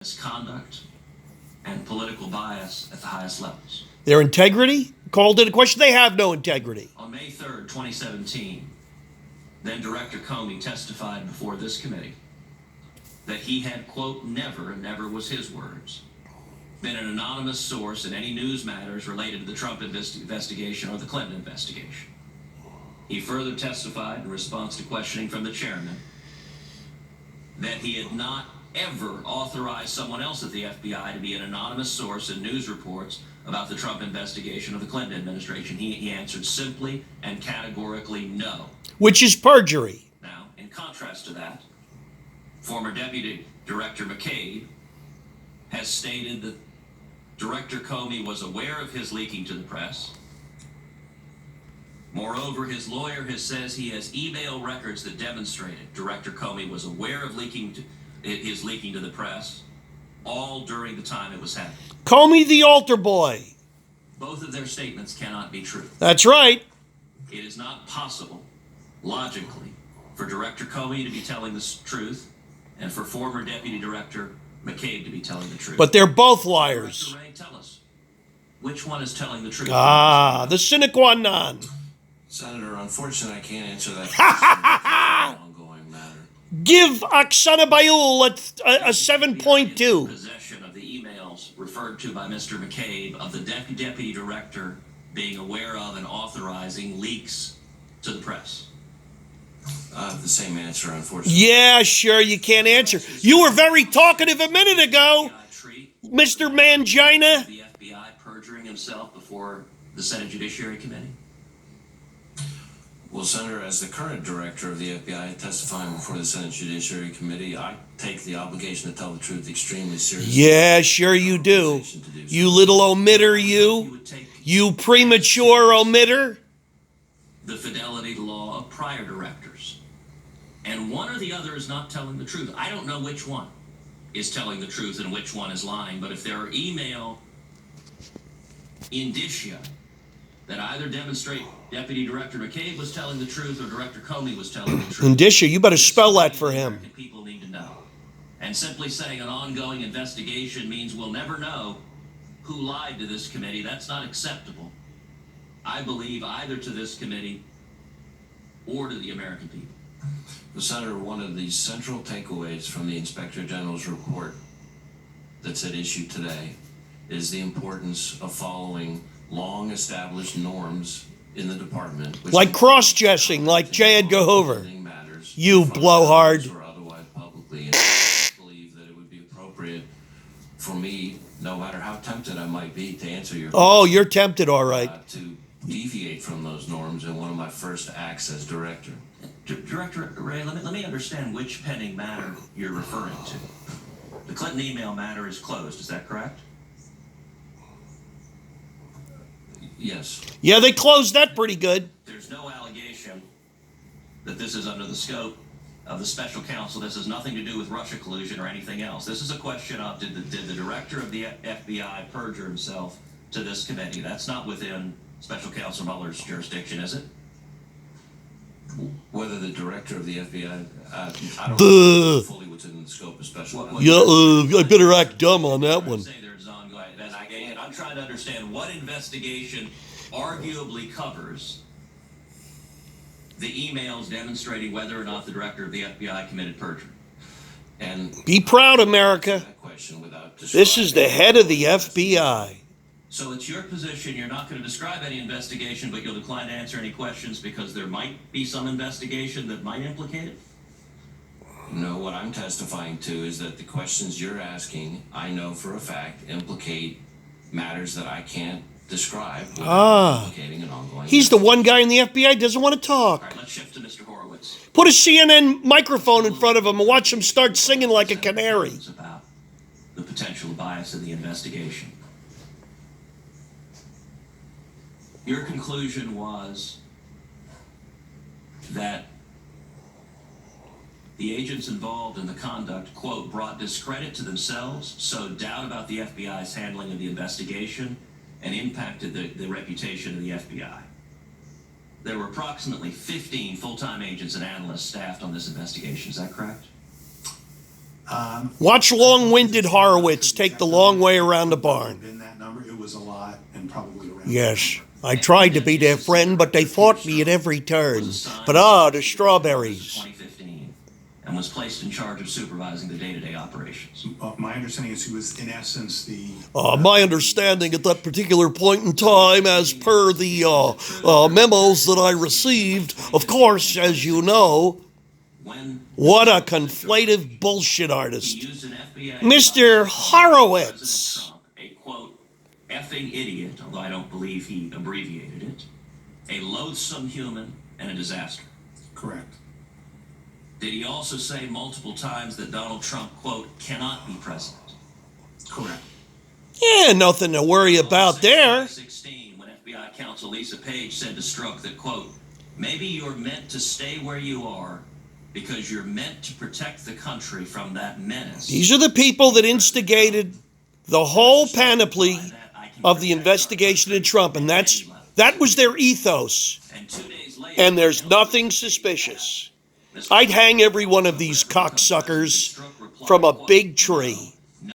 misconduct and political bias at the highest levels. Their integrity called into question? They have no integrity. On May 3rd, 2017, then Director Comey testified before this committee that he had, quote, never, and never was his words, been an anonymous source in any news matters related to the Trump investigation or the Clinton investigation. He further testified in response to questioning from the chairman that he had not ever authorized someone else at the FBI to be an anonymous source in news reports about the Trump investigation or the Clinton administration. He answered simply and categorically no. Which is perjury. Now, in contrast to that, former Deputy Director McCabe has stated that Director Comey was aware of his leaking to the press. Moreover, his lawyer says he has email records that demonstrated Director Comey was aware of his leaking to the press all during the time it was happening. Comey the altar boy. Both of their statements cannot be true. That's right. It is not possible, logically, for Director Comey to be telling the truth and for former Deputy Director McCabe to be telling the truth. But they're both liars. Director Ray, tell us, which one is telling the truth? The sine qua non. Senator, unfortunately, I can't answer that question. Ongoing matter. Give Oksana Bayul a 7.2. Possession of the emails referred to by Mr. McCabe of the deputy director being aware of and authorizing leaks to the press. The same answer, unfortunately. Yeah, sure, you can't answer. You were very talkative a minute ago, Mr. Mangina. The FBI perjuring himself before the Senate Judiciary Committee? Well, Senator, as the current director of the FBI testifying before the Senate Judiciary Committee, I take the obligation to tell the truth extremely seriously. Yeah, sure you do. You little omitter, you. You premature omitter. The fidelity to law of prior directors. And one or the other is not telling the truth. I don't know which one is telling the truth and which one is lying, but if there are email indicia that either demonstrate Deputy Director McCabe was telling the truth or Director Comey was telling the truth. Indicia, you better spell that for him. People need to know. And simply saying an ongoing investigation means we'll never know who lied to this committee. That's not acceptable, I believe, either to this committee or to the American people. Well, Senator, one of the central takeaways from the Inspector General's report that's at issue today is the importance of following long-established norms in the department. Like cross-dressing, like J. Edgar Hoover. You blowhard. Or otherwise publicly. And I believe that it would be appropriate for me, no matter how tempted I might be to answer your question. Oh, you're tempted, all right. To deviate from those norms in one of my first acts as director. Director Ray, let me understand which pending matter you're referring to. The Clinton email matter is closed, is that correct? Yes. Yeah, they closed that pretty good. There's no allegation that this is under the scope of the special counsel. This has nothing to do with Russia collusion or anything else. This is a question of did the director of the FBI perjure himself to this committee? That's not within Special Counsel Mueller's jurisdiction, is it? Whether the director of the FBI, I don't know fully within the scope of special counsel. Yeah, I better act dumb on that one. I'm trying to understand what investigation arguably covers the emails demonstrating whether or not the director of the FBI committed perjury. And be proud, America. This is the head of the FBI. So it's your position you're not going to describe any investigation, but you'll decline to answer any questions because there might be some investigation that might implicate it? No, what I'm testifying to is that the questions you're asking, I know for a fact, implicate matters that I can't describe without implicating an ongoing. He's the one guy in the FBI doesn't want to talk. All right, let's shift to Mr. Horowitz. Put a CNN microphone in front of him and watch him start singing like a canary. About the potential bias of the investigation. Your conclusion was that the agents involved in the conduct, quote, brought discredit to themselves, sowed doubt about the FBI's handling of the investigation, and impacted the reputation of the FBI. There were approximately 15 full-time agents and analysts staffed on this investigation. Is that correct? Watch long-winded Horowitz take the long way around the barn. In that number, it was a lot, and probably around. Yes, I tried to be their friend, but they fought me at every turn. But the strawberries. 2015, and was placed in charge of supervising the day-to-day operations. My understanding is he was, in essence, the. My understanding at that particular point in time, as per the memos that I received, of course, as you know, what a conflative bullshit artist. Mr. Horowitz. A quote, effing idiot, although I don't believe he abbreviated it, a loathsome human, and a disaster. Correct. Did he also say multiple times that Donald Trump, quote, cannot be president? Correct. Yeah, nothing to worry about there. 2016, when FBI counsel Lisa Page said to Strzok that, quote, maybe you're meant to stay where you are because you're meant to protect the country from that menace. These are the people that instigated the whole panoply of the investigation of Trump, and that was their ethos. And there's nothing suspicious. I'd hang every one of these cocksuckers from a big tree.